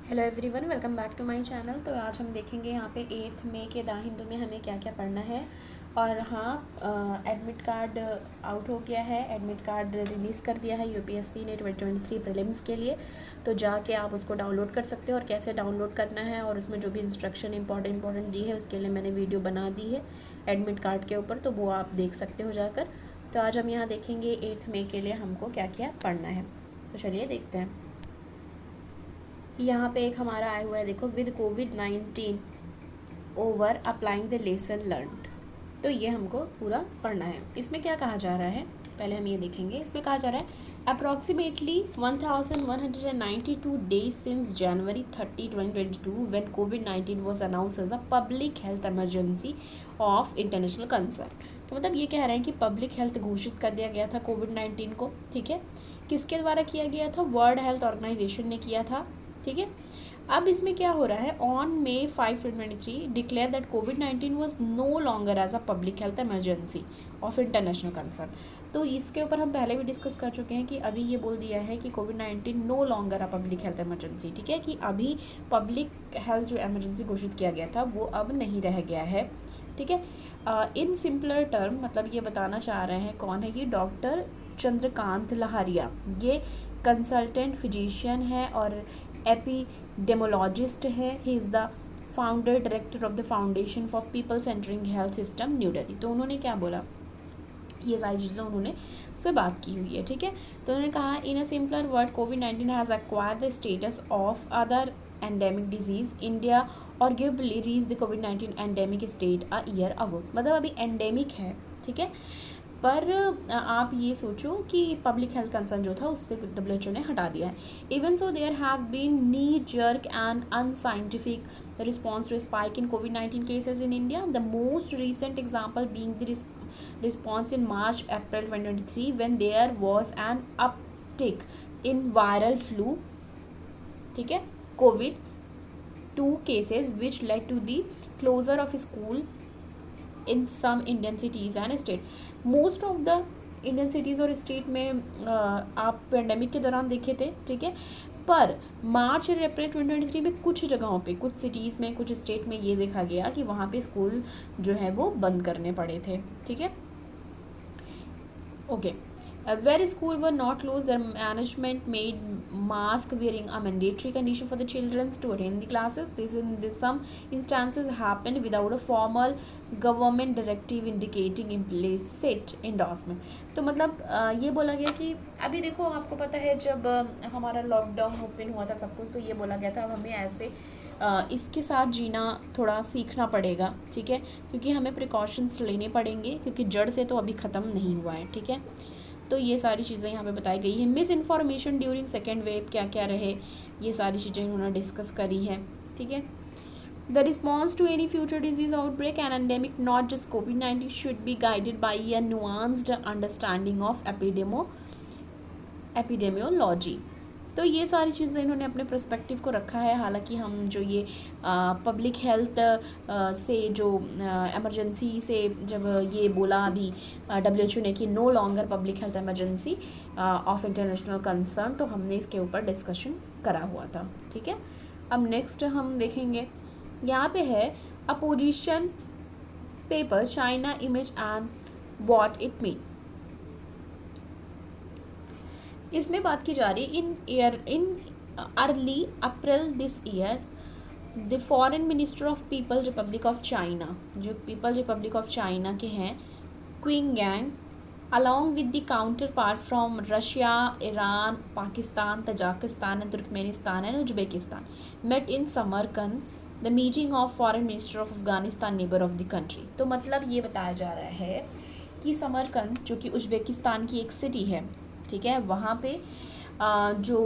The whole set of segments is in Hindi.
Hello everyone, welcome back to my channel. तो आज हम देखेंगे यहाँ पे 8th मई के द हिंदू में हमें क्या क्या पढ़ना है। और हाँ, एडमिट कार्ड आउट हो गया है। एडमिट कार्ड रिलीज़ कर दिया है यूपीएससी ने 2023 प्रीलिम्स के लिए। तो जाके आप उसको डाउनलोड कर सकते हो और कैसे डाउनलोड करना है और उसमें जो भी इंस्ट्रक्शन इंपॉर्टेंट दी है उसके लिए मैंने वीडियो बना दी है एडमिट कार्ड के ऊपर, तो वो आप देख सकते हो जाकर। तो आज हम यहाँ देखेंगे 8th मई के लिए हमको क्या क्या पढ़ना है। तो चलिए देखते हैं। यहाँ पे एक हमारा आया हुआ है, देखो, with covid over applying the lesson learned. तो ये हमको पूरा पढ़ना है। इसमें क्या कहा जा रहा है, पहले हम ये देखेंगे। इसमें कहा जा रहा है approximately 1192 days since January 30, 2022 when कोविड-19 was announce as a public health emergency of international concern. तो मतलब ये कह रहे हैं कि पब्लिक हेल्थ घोषित कर दिया गया था कोविड-19 को। ठीक है, किसके द्वारा किया गया था? वर्ल्ड हेल्थ ऑर्गेनाइजेशन ने किया था। ठीक है, अब इसमें क्या हो रहा है, ऑन May 5, 2023 डिक्लेयर दैट कोविड-19 was no longer as a public health emergency of international concern. तो इसके ऊपर हम पहले भी डिस्कस कर चुके हैं कि अभी ये बोल दिया है कि कोविड-19 no longer a public health emergency. ठीक है, कि अभी पब्लिक हेल्थ जो इमरजेंसी घोषित किया गया था वो अब नहीं रह गया है। ठीक है, इन सिंपलर टर्म मतलब ये बताना चाह रहे हैं, कौन है ये? डॉक्टर चंद्रकांत लहारिया। ये कंसल्टेंट फिजिशियन है और एपिडेमोलॉजिस्ट है। He is the founder director of the foundation for people centring health system New Delhi. तो उन्होंने क्या बोला, ये सारी चीज़ें उन्होंने उस पर बात की हुई है। ठीक है, तो उन्होंने कहा इन अ सिंपलर वर्ड कोविड-19 has acquired the status of other endemic disease India और गिवली रीच द कोविड-19 endemic state a year ago. मतलब अभी एंडेमिक है। ठीक है, पर आप ये सोचो कि पब्लिक हेल्थ कंसर्न जो था उससे WHO ने हटा दिया है। Even so there have been knee jerk and unscientific response to spike in कोविड-19 cases in India, the most recent example being the response in March April 2023 when there was an uptick in viral flu, ठीक है, COVID-2 cases which led to the closure of school in some Indian cities and state. Most of the Indian cities और स्टेट में आप पेंडेमिक के दौरान देखे थे। ठीक है, पर मार्च और अप्रैल 2023 में कुछ जगहों पे, कुछ सिटीज़ में, कुछ स्टेट में ये देखा गया कि वहाँ पे स्कूल जो है वो बंद करने पड़े थे। ठीक है, okay. Where school were not closed, their management made mask wearing a mandatory condition for the children to attend the classes. This some instances happened without a formal government directive indicating implicit endorsement. तो मतलब ये बोला गया कि अभी देखो, आपको पता है जब हमारा लॉकडाउन ओपन हुआ था सब कुछ, तो ये बोला गया था अब हमें ऐसे इसके साथ जीना थोड़ा सीखना पड़ेगा। ठीक है, क्योंकि हमें प्रिकॉशंस लेने पड़ेंगे क्योंकि जड़ से तो अभी ख़त्म नहीं हुआ है। ठीक है, तो ये सारी चीज़ें यहाँ पे बताई गई हैं। Miss information during second wave क्या क्या रहे, ये सारी चीज़ें उन्होंने डिस्कस करी है। ठीक है, the response to any future disease outbreak and endemic not just कोविड-19 should be guided by a nuanced understanding of epidemiology. तो ये सारी चीज़ें इन्होंने अपने पर्सपेक्टिव को रखा है। हालांकि हम जो ये पब्लिक हेल्थ से जो इमरजेंसी से जब ये बोला अभी WHO ने कि no longer public health emergency of international concern, तो हमने इसके ऊपर डिस्कशन करा हुआ था। ठीक है, अब नेक्स्ट हम देखेंगे, यहाँ पे है opposition paper China image and what it mean. इसमें बात की जा रही in early April this year the foreign minister of people Republic of China, जो पीपल रिपब्लिक ऑफ चाइना के हैं, Qing gang, along with the counterpart from Russia, Iran, Pakistan, Tajikistan and Turkmenistan and Uzbekistan met in Samarkand, the meeting of foreign minister of Afghanistan, neighbor of the country। तो मतलब ये बताया जा रहा है कि समरकंद जो कि उज्बेकिस्तान की एक सिटी है, ठीक है, वहाँ पे जो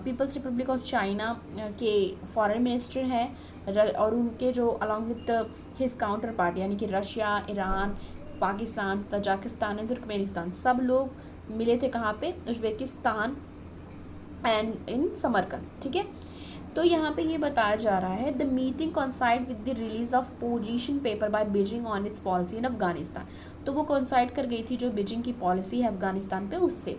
पीपल्स रिपब्लिक ऑफ चाइना के फॉरेन मिनिस्टर हैं और उनके जो along with his counter part यानी कि Russia, Iran, Pakistan, Tajikistan and Turkmenistan, सब लोग मिले थे कहाँ पे? Uzbekistan and in Samarkand. ठीक है, तो यहाँ पे ये बताया जा रहा है the meeting coincide with the release of position paper by Beijing on its policy in Afghanistan. तो वो कॉन्साइड कर गई थी जो बीजिंग की पॉलिसी है अफगानिस्तान पे, उससे।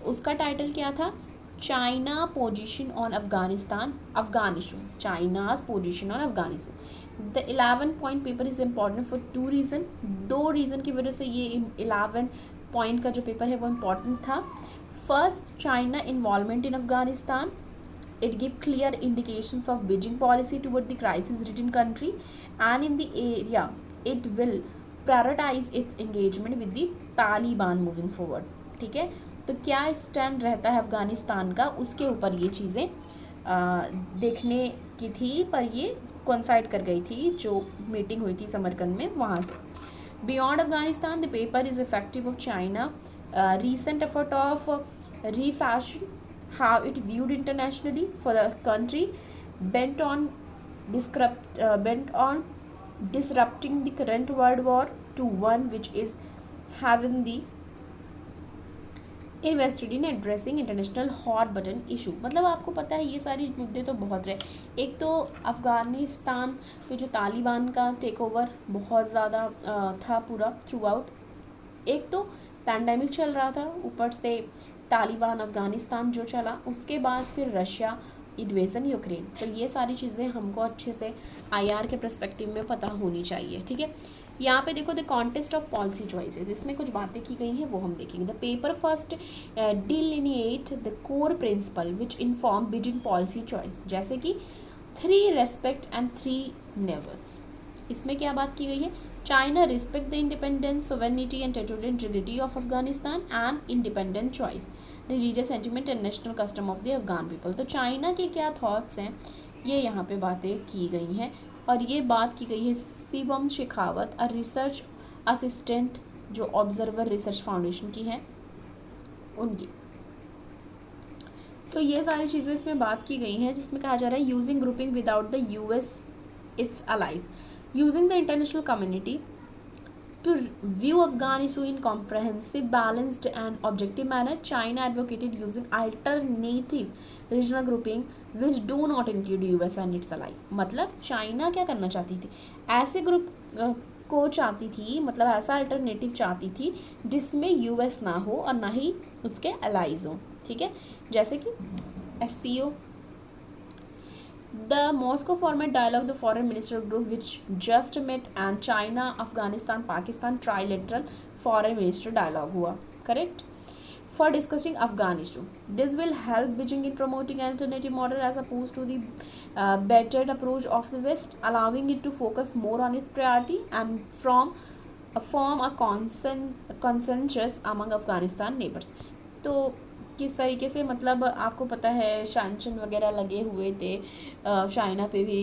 उसका टाइटल क्या था? China position on Afghanistan issue. China's position on Afghan issue. The 11 point paper is important for two reason. दो reason की वजह से ये 11 point का जो paper है वो important था. First, China involvement in Afghanistan. It give clear indications of Beijing policy toward the crisis-ridden country, and in the area, it will prioritize its engagement with the Taliban moving forward. ठीक है, तो क्या स्टैंड रहता है अफ़गानिस्तान का, उसके ऊपर ये चीज़ें देखने की थी, पर ये कोइंसाइड कर गई थी जो मीटिंग हुई थी समरकंद में वहाँ से. Beyond Afghanistan the paper is effective of China recent effort of refashion how it viewed internationally for the country bent on disrupting the current world war to one which is having the invested in addressing international hot button issue. मतलब आपको पता है ये सारी मुद्दे तो बहुत रहे. एक तो अफ़गानिस्तान पे जो तालिबान का टेक ओवर बहुत ज़्यादा था पूरा थ्रू आउट. एक तो पैंडेमिक चल रहा था, ऊपर से तालिबान अफ़गानिस्तान जो चला, उसके बाद फिर रशिया इन्वेजन यूक्रेन. तो ये सारी चीज़ें हमको अच्छे से आईआर के पर्सपेक्टिव में पता होनी चाहिए. ठीक है, यहाँ पे देखो the contest of policy choices, इसमें कुछ बातें की गई हैं वो हम देखेंगे. The paper first डिलिनिएट the core principle which inform Beijing policy choice, जैसे कि 3 रेस्पेक्ट एंड 3 नेवर्स. इसमें क्या बात की गई है? China respect the independence, sovereignty and territorial integrity of Afghanistan and independent choice, religious sentiment and national custom of the Afghan people. तो चाइना के क्या थॉट्स हैं ये यहाँ पे बातें की गई हैं, और ये बात की गई है शिवम शेखावत, और रिसर्च असिस्टेंट जो ऑब्जर्वर रिसर्च फाउंडेशन की हैं उनकी. तो ये सारी चीज़ें इसमें बात की गई हैं, जिसमें कहा जा रहा है using grouping without the US its allies, using the international community to view Afghan issue in comprehensive, balanced and objective manner. China advocated using alternative regional grouping which do not include US and its ally. मतलब चाइना क्या करना चाहती थी? ऐसे ग्रुप को चाहती थी, मतलब ऐसा अल्टरनेटिव चाहती थी जिसमें यूएस ना हो और ना ही उसके अलाइज हो. ठीक है, जैसे कि SCO. The Moscow format dialogue, the foreign minister group which just met, and China, Afghanistan, Pakistan trilateral foreign minister dialogue हुआ, correct, for discussing Afghan issue. This will help Beijing in promoting an alternative model as opposed to the battered approach of the West, allowing it to focus more on its priority and form a consensus among Afghanistan neighbors. तो किस तरीके से, मतलब आपको पता है सैंक्शन वगैरह लगे हुए थे चाइना पे भी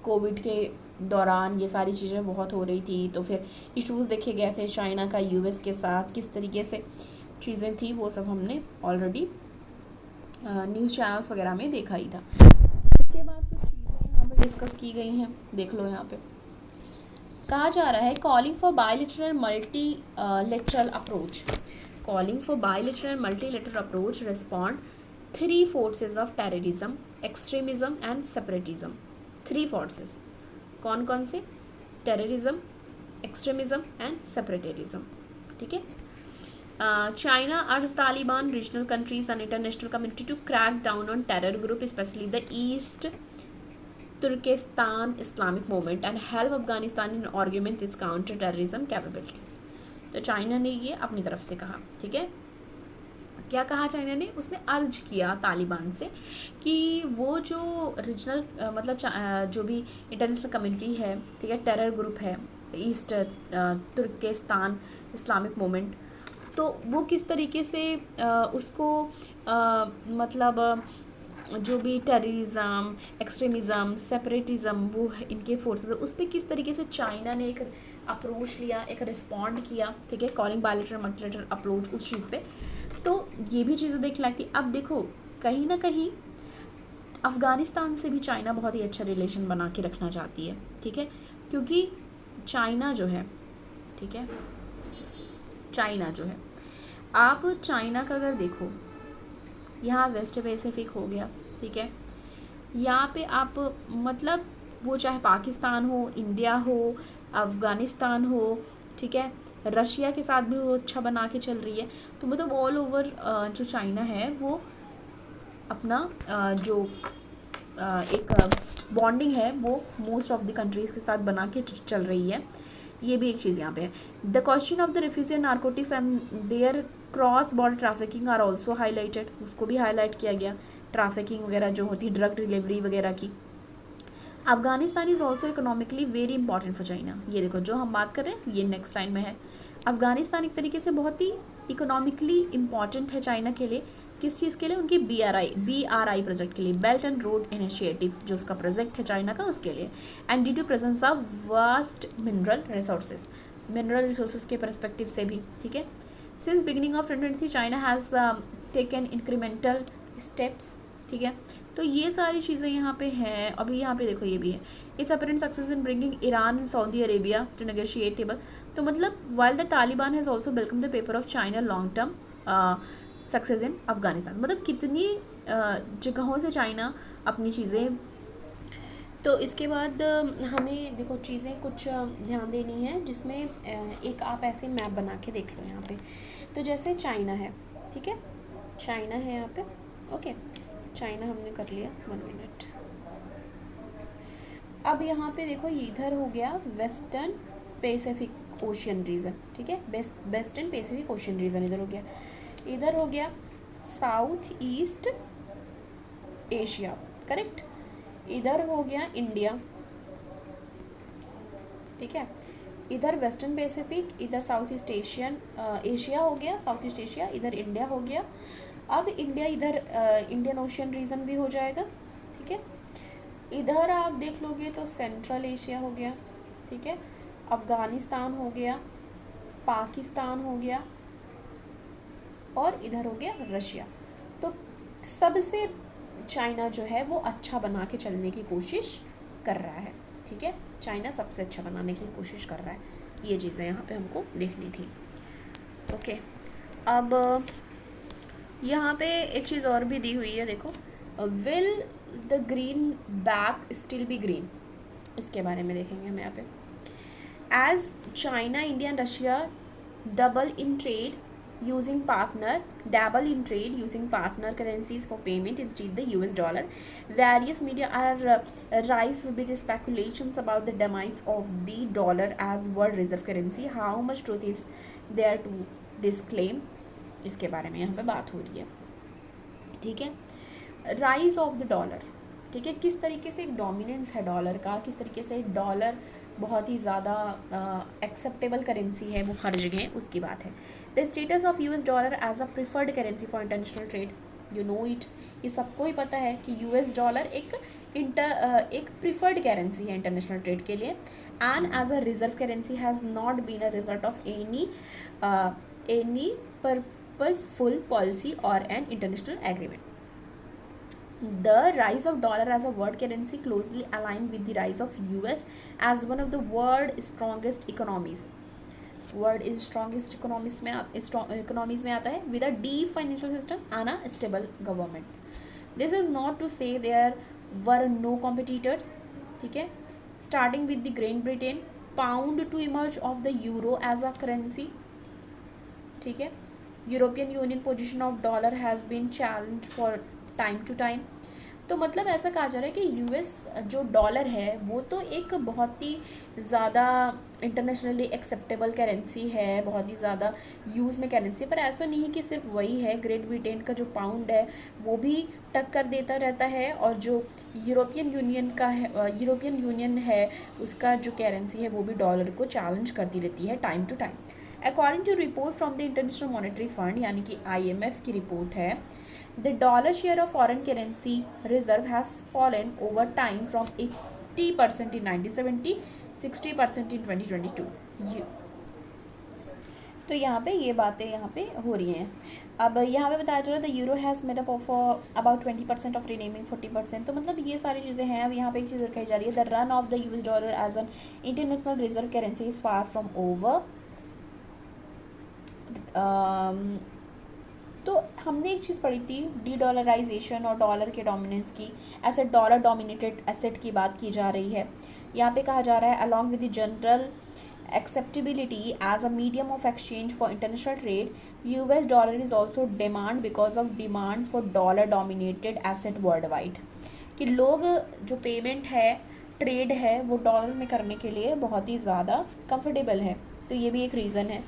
कोविड के दौरान, ये सारी चीज़ें बहुत हो रही थी, तो फिर इश्यूज़ देखे गए थे चाइना का यूएस के साथ, किस तरीके से चीज़ें थी वो सब हमने ऑलरेडी न्यूज़ चैनल्स वगैरह में देखा ही था. उसके बाद कुछ चीज़ें यहाँ पर डिस्कस की गई हैं, देख लो. यहाँ पे कहा जा रहा है calling for bilateral multilateral approach. Calling for bilateral and multilateral approach respond 3 forces of terrorism, extremism and separatism. 3 forces. कौन कौन से? Terrorism, extremism and separatism. ठीक है. China urged Taliban, regional countries and international community to crack down on terror group, especially the East Turkestan Islamic movement, and help Afghanistan in augment its counter-terrorism capabilities. तो चाइना ने ये अपनी तरफ से कहा. ठीक है, क्या कहा चाइना ने? उसने अर्ज किया तालिबान से कि वो जो रीजनल मतलब जो भी इंटरनेशनल कम्युनिटी है, ठीक है, टेरर ग्रुप है ईस्ट तुर्किस्तान इस्लामिक मूवमेंट, तो वो किस तरीके से उसको मतलब जो भी टेररिज्म, एक्सट्रीमिज़म, सेपरेटिज़म वो इनके फोर्सेस, उस पर किस तरीके से चाइना ने एक अप्रोच लिया, एक रिस्पॉन्ड किया. ठीक है, कॉलिंग बायलैटरल मल्टीलैटरल अप्रोच उस चीज़ पे. तो ये भी चीज़ें देख लगती. अब देखो कहीं ना कहीं अफ़गानिस्तान से भी चाइना बहुत ही अच्छा रिलेशन बना के रखना चाहती है. ठीक है, क्योंकि चाइना जो है, ठीक है, चाइना जो है, आप चाइना का अगर देखो, यहाँ वेस्ट पैसिफिक हो गया. ठीक है, यहाँ पे आप मतलब वो चाहे पाकिस्तान हो, इंडिया हो, अफ़गानिस्तान हो, ठीक है, रशिया के साथ भी वो अच्छा बना के चल रही है. तो मतलब ऑल ओवर जो चाइना है वो अपना जो एक बॉन्डिंग है वो मोस्ट ऑफ द कंट्रीज़ के साथ बना के चल रही है। ये भी एक चीज़ यहाँ पे है। The question of the refugee narcotics and their cross border trafficking are also highlighted, उसको भी हाईलाइट किया गया, ट्रैफिकिंग वगैरह जो होती है, ड्रग डिलीवरी वगैरह की। Afghanistan is also economically very important for China. ये देखो जो हम बात कर रहे हैं ये नेक्स्ट लाइन में है। अफगानिस्तान एक तरीके से बहुत ही इकोनॉमिकली इम्पॉर्टेंट है चाइना के लिए। किस चीज़ के लिए? उनकी BRI प्रोजेक्ट के लिए, बेल्ट एंड रोड इनिशिएटिव जो उसका प्रोजेक्ट है चाइना का, उसके लिए। And due to presence of vast mineral resources के परस्पेक्टिव से भी, ठीक है। Since beginning of 2023 China has taken incremental steps, ठीक है। तो ये सारी चीज़ें यहाँ पे हैं। अभी यहाँ पे देखो ये भी है, its apparent success in bringing Iran and Saudi Arabia to negotiate table. तो मतलब while the Taliban has also welcome the paper of China long term success in Afghanistan. मतलब कितनी जगहों से चाइना अपनी चीज़ें। तो इसके बाद हमें देखो चीज़ें कुछ ध्यान देनी है, जिसमें एक आप ऐसे मैप बना के देख लो यहाँ पे। तो जैसे चाइना है, ठीक है, चाइना है यहाँ पे, ओके, चाइना हमने कर लिया, 1 मिनट। अब यहाँ पे देखो इधर हो गया वेस्टर्न पैसिफिक ओशियन रीजन, ठीक है, वेस्टर्न पैसिफिक ओशियन रीजन इधर हो गया। इधर हो गया साउथ ईस्ट एशिया, करेक्ट। इधर हो गया इंडिया, ठीक है। इधर वेस्टर्न पैसिफिक, इधर साउथ ईस्ट एशिया हो गया, साउथ ईस्ट एशिया, इधर इंडिया हो गया। अब इंडिया इधर इंडियन ओशियन रीजन भी हो जाएगा, ठीक है। इधर आप देख लोगे तो सेंट्रल एशिया हो गया, ठीक है, अफगानिस्तान हो गया, पाकिस्तान हो गया, और इधर हो गया रशिया। तो सबसे चाइना जो है वो अच्छा बना के चलने की कोशिश कर रहा है, ठीक है, चाइना सबसे अच्छा बनाने की कोशिश कर रहा है। ये चीज़ें यहाँ पे हमको देखनी थी, ओके। अब यहाँ पे एक चीज़ और भी दी हुई है, देखो, will the greenback still be green, इसके बारे में देखेंगे हम यहाँ पे। As China, India and Russia double in trade using partner currencies for payment instead the US dollar. Various media are rife with speculations about the demise of the dollar as world reserve currency. How much truth is there to this claim? इसके बारे में यहाँ पे बात हो रही है, ठीक है। राइज ऑफ द डॉलर, ठीक है, किस तरीके से एक डोमिनेंस है डॉलर का, किस तरीके से डॉलर बहुत ही ज़्यादा एक्सेप्टेबल करेंसी है वो हर जगह, उसकी बात है। The status of US dollar as a preferred currency for international trade, you know it, ये सबको ही पता है कि US डॉलर एक प्रिफर्ड करेंसी है इंटरनेशनल ट्रेड के लिए। And as a reserve currency has not been a result of any purposeful policy और an international agreement. The rise of dollar as a world currency closely aligned with the rise of US as one of the world's strongest economies. World is strongest economies में आता है with a deep financial system and a stable government. This is not to say there were no competitors, ठीक है. Starting with the Great Britain, pound to emerge of the euro as a currency, ठीक है. European Union position of dollar has been challenged for time to time. तो मतलब ऐसा कहा जा रहा है कि यूएस जो डॉलर है वो तो एक बहुत ही ज़्यादा इंटरनेशनली एक्सेप्टेबल करेंसी है, बहुत ही ज़्यादा यूज़ में करेंसी है, पर ऐसा नहीं है कि सिर्फ वही है. ग्रेट ब्रिटेन का जो पाउंड है वो भी टक्कर देता रहता है, और जो यूरोपियन यूनियन है उसका जो करेंसी है वो भी डॉलर को चैलेंज करती रहती है time to time. According to report from the international monetary fund, यानी कि IMF की रिपोर्ट है, the dollar share of foreign currency reserve has fallen over time from 80% in 1970, 60% in 2022. तो यहाँ पे ये बातें यहाँ पे हो रही हैं. अब यहाँ पे बताया जा रहा है the euro has made up of about 20% of remaining 40%. तो मतलब ये सारी चीज़ें हैं. अब यहाँ पे एक चीज़ रखाई जा रही है, the run of the US dollar as an international reserve currency is far from over. तो हमने एक चीज़ पढ़ी थी, डी डॉलराइजेशन और डॉलर के डोमिनेंस की. ऐसे डॉलर डोमिनेटेड एसेट की बात की जा रही है. यहाँ पे कहा जा रहा है along with the general acceptability as a medium of exchange for international trade, US dollar is also demand because of demand for dollar dominated asset worldwide. कि लोग जो पेमेंट है, ट्रेड है, वो डॉलर में करने के लिए बहुत ही ज़्यादा कंफर्टेबल है, तो ये भी एक रीज़न है.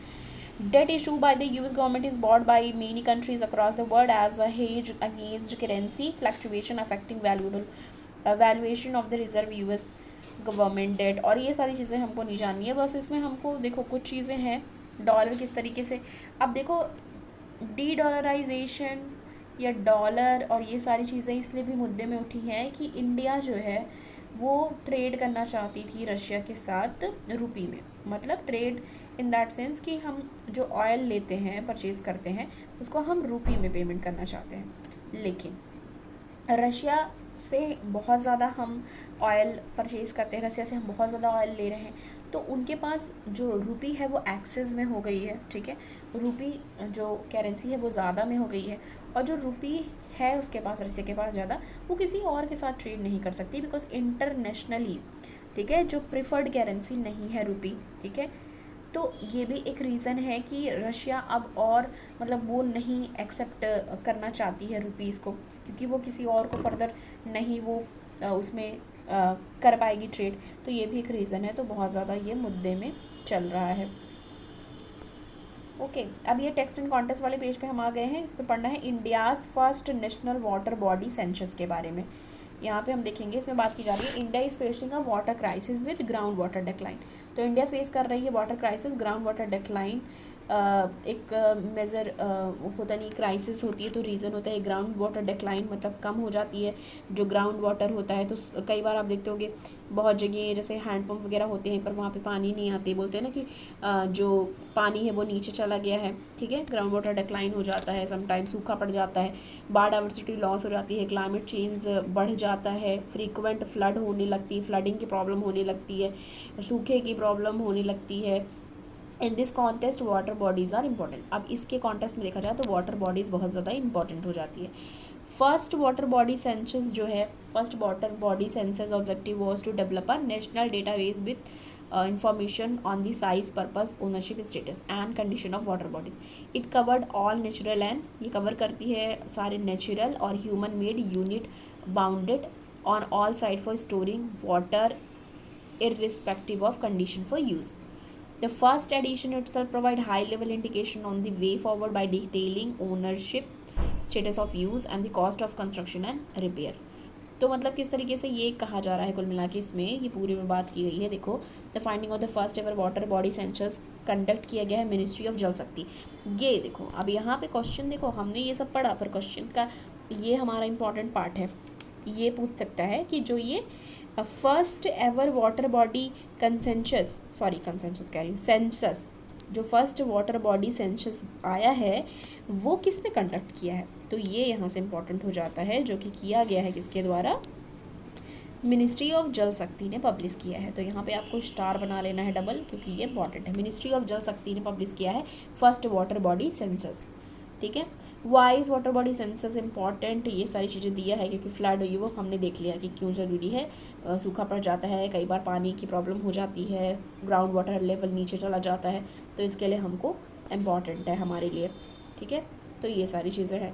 Debt issue by the US government is bought by many countries across the world as a hedge against currency fluctuation affecting valuation of the reserve US government debt. और ये सारी चीज़ें हमको नहीं जाननी है, बस इसमें हमको देखो कुछ चीज़ें हैं डॉलर किस तरीके से. अब देखो डी डॉलराइजेशन या डॉलर और ये सारी चीज़ें इसलिए भी मुद्दे में उठी हैं कि इंडिया जो है वो ट्रेड करना चाहती थी रशिया के साथ रुपी में. मतलब ट्रेड इन दैट सेंस कि हम जो ऑयल लेते हैं, परचेज़ करते हैं, उसको हम रुपी में पेमेंट करना चाहते हैं. लेकिन रशिया से बहुत ज़्यादा हम ऑयल परचेज़ करते हैं, रसिया से हम बहुत ज़्यादा ऑयल ले रहे हैं, तो उनके पास जो रुपी है वो एक्सेस में हो गई है. ठीक है, रुपी जो करेंसी है वो ज़्यादा में हो गई है, और जो रुपी है उसके पास, रसिया के पास ज़्यादा, वो किसी और के साथ ट्रेड नहीं कर सकती बिकॉज इंटरनेशनली, ठीक है, जो प्रिफर्ड करेंसी नहीं है रुपी. ठीक है, तो ये भी एक रीज़न है कि रशिया अब और मतलब वो नहीं एक्सेप्ट करना चाहती है रुपीज़ को, क्योंकि वो किसी और को फर्दर नहीं वो उसमें कर पाएगी ट्रेड. तो ये भी एक रीज़न है. तो बहुत ज़्यादा ये मुद्दे में चल रहा है. ओके, अब ये टेक्स्ट एंड कॉन्टेस्ट वाले पेज पे हम आ गए हैं. इस पर पढ़ना है India's first national water body census के बारे में. यहाँ पे हम देखेंगे, इसमें बात की जा रही है India is facing a water crisis with ground water decline. तो इंडिया फेस कर रही है water crisis, ground water decline. एक मेजर होता नहीं, क्राइसिस होती है तो रीज़न होता है ग्राउंड वाटर डिक्लाइन, मतलब कम हो जाती है जो ग्राउंड वाटर होता है. तो कई बार आप देखते होंगे बहुत जगह जैसे हैंडपम्प वगैरह होते हैं पर वहाँ पे पानी नहीं आते, बोलते हैं ना कि जो पानी है वो नीचे चला गया है. ठीक है, ग्राउंड वाटर डिक्लाइन हो जाता है, समटाइम सूखा पड़ जाता है, बायोडाइवर्सिटी लॉस हो जाती है, क्लाइमेट चेंज बढ़ जाता है, फ्रीक्वेंट फ्लड होने लगती है, फ्लडिंग की प्रॉब्लम होने लगती है, सूखे की प्रॉब्लम होने लगती है. In this context water bodies are important. अब इसके कॉन्टेस्ट में देखा जाए तो वाटर बॉडीज़ बहुत ज़्यादा इंपॉर्टेंट हो जाती है. फर्स्ट वाटर बॉडी सेंसस जो है, first water body census objective was to develop a national database with information on the size, purpose, ownership, status and condition of water bodies. It covered all natural and, ये कवर करती है सारे नेचुरल और human made unit bounded on all side for storing water irrespective of condition for use. The first edition itself provide high level indication on the way forward by detailing ownership, status of use and the cost of construction and repair. तो मतलब किस तरीके से ये कहा जा रहा है कुल मिला के इसमें ये पूरी में बात की गई है. देखो, the finding of the first ever water body census conduct किया गया है मिनिस्ट्री ऑफ जल शक्ति. ये देखो, अब यहाँ पे क्वेश्चन देखो, हमने ये सब पढ़ा पर क्वेश्चन का ये हमारा इंपॉर्टेंट पार्ट है. ये पूछ सकता है कि जो ये first ever water body census, जो फर्स्ट वाटर बॉडी सेंसस आया है वो किसने कंडक्ट किया है. तो ये यहाँ से इम्पोर्टेंट हो जाता है, जो कि किया गया है किसके द्वारा, मिनिस्ट्री ऑफ जल शक्ति ने पब्लिश किया है. तो यहाँ पे आपको स्टार बना लेना है डबल, क्योंकि ये इंपॉर्टेंट है. मिनिस्ट्री ऑफ जल शक्ति ने पब्लिश किया है फर्स्ट वाटर बॉडी सेंसस. ठीक है, wise water body census important, ये सारी चीज़ें दिया है क्योंकि फ्लड हुई वो हमने देख लिया कि क्यों ज़रूरी है. सूखा पड़ जाता है, कई बार पानी की प्रॉब्लम हो जाती है, ग्राउंड वाटर लेवल नीचे चला जाता है, तो इसके लिए हमको इम्पॉर्टेंट है हमारे लिए. ठीक है, तो ये सारी चीज़ें हैं.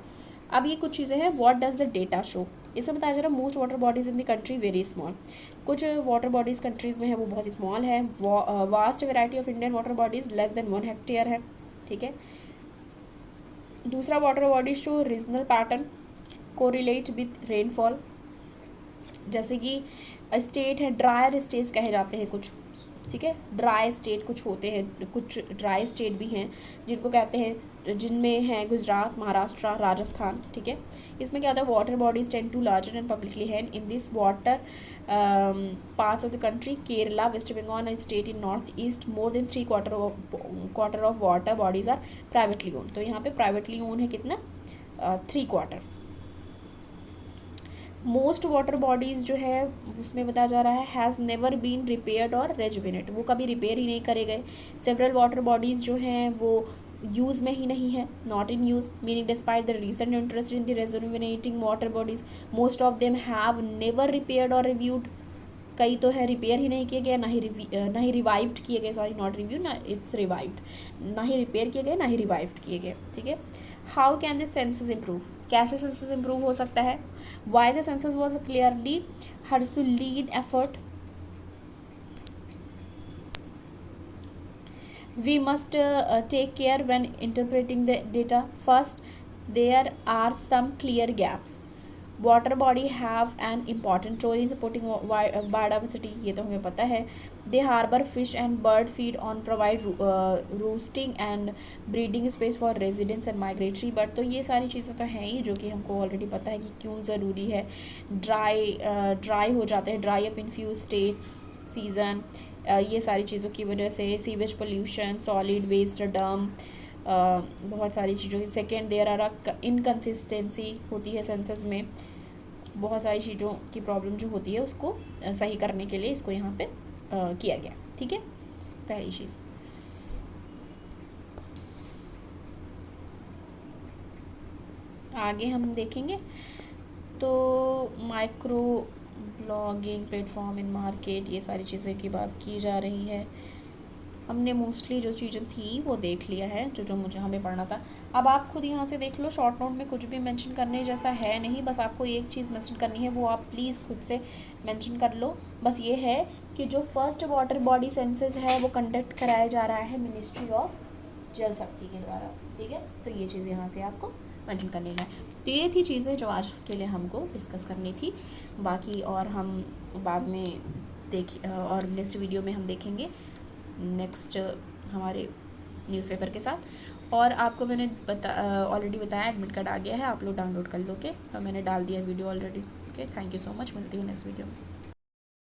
अब ये कुछ चीज़ें हैं, what does the data show. इसमें बताया जा रहा है most water bodies in the country very small. कुछ वाटर बॉडीज़ कंट्रीज़ में है वो बहुत स्मॉल है. Vast variety of Indian water bodies less than 1 hectare है. ठीक है, दूसरा water body show regional pattern correlate with rainfall. जैसे कि स्टेट है, ड्रायर स्टेट्स कहे जाते हैं कुछ. ठीक है, ड्राई स्टेट कुछ होते हैं, कुछ ड्राई स्टेट भी हैं जिनको कहते हैं, जिनमें हैं गुजरात, महाराष्ट्र, राजस्थान. ठीक है, इसमें क्या होता है, water bodies tend to larger and publicly hand in this water parts of the country. Kerala, West Bengal and state in north east more than 3/4 of water bodies are privately own. तो यहाँ पे प्राइवेटली ओन है कितना, 3/4. मोस्ट वाटर बॉडीज़ जो है उसमें बताया जा रहा है हैज़ नेवर बीन रिपेयर्ड और रेजुविनेट, वो कभी रिपेयर ही नहीं करे गए. सेवरल वाटर बॉडीज़ जो हैं वो यूज़ में ही नहीं है, not in use, meaning despite the recent interest in the rejuvenating water bodies most of them have never repaired और रिव्यूड. कई तो है रिपेयर ही नहीं किए गए, ना ही रिवाइव्ड किए गए, सॉरी नॉट रिव्यू, ना इट्स रिवाइव्ड, ना ही रिपेयर किए गए ना ही रिवाइव्ड किए गए, ठीक है। How can the senses improve, कैसे सेंसेस इम्प्रूव हो सकता है। Why the senses was clearly hers to lead effort, we must take care when interpreting the data. First, there are some clear gaps. Water body have an important role in supporting biodiversity, ये तो हमें पता है. They harbor fish and bird feed on, provide roosting and breeding space for residents and migratory bird. तो ये सारी चीज़ें तो हैं ही जो कि हमको ऑलरेडी पता है कि क्यों ज़रूरी है. ड्राई हो जाते हैं, dry up in few state season, ये सारी चीज़ों की वजह से. सीवेज पोल्यूशन, सॉलिड वेस्ट डम, बहुत सारी चीज़ों की. सेकेंड, देयर आर इनकन्सिस्टेंसी होती है सेंसस में, बहुत सारी चीज़ों की प्रॉब्लम जो होती है उसको सही करने के लिए इसको यहाँ पे किया गया, ठीक है. पहली चीज़. आगे हम देखेंगे तो माइक्रो ब्लॉगिंग प्लेटफॉर्म इन मार्केट, ये सारी चीज़ें की बात की जा रही है. हमने मोस्टली जो चीज़ें थी वो देख लिया है, जो मुझे हमें पढ़ना था. अब आप खुद यहाँ से देख लो, शॉर्ट नोट में कुछ भी मेंशन करने जैसा है नहीं, बस आपको एक चीज़ मेंशन करनी है, वो आप प्लीज़ खुद से मेंशन कर लो. बस ये है कि जो फर्स्ट वाटर बॉडी सेंसस है वो कंडक्ट कराया जा रहा है मिनिस्ट्री ऑफ जल शक्ति के द्वारा, ठीक है. तो ये चीज़ यहाँ से आपको मेंशन करनी है. तो ये थी चीज़ें जो आज के लिए हमको डिस्कस करनी थी. बाकी और हम बाद में और नेक्स्ट वीडियो में हम देखेंगे नेक्स्ट हमारे न्यूज़पेपर के साथ. और आपको मैंने ऑलरेडी बताया एडमिट कार्ड आ गया है, आप लोग डाउनलोड कर लो के, मैंने डाल दिया video already. Okay, thank you so much, मिलती हूँ नेक्स्ट वीडियो में.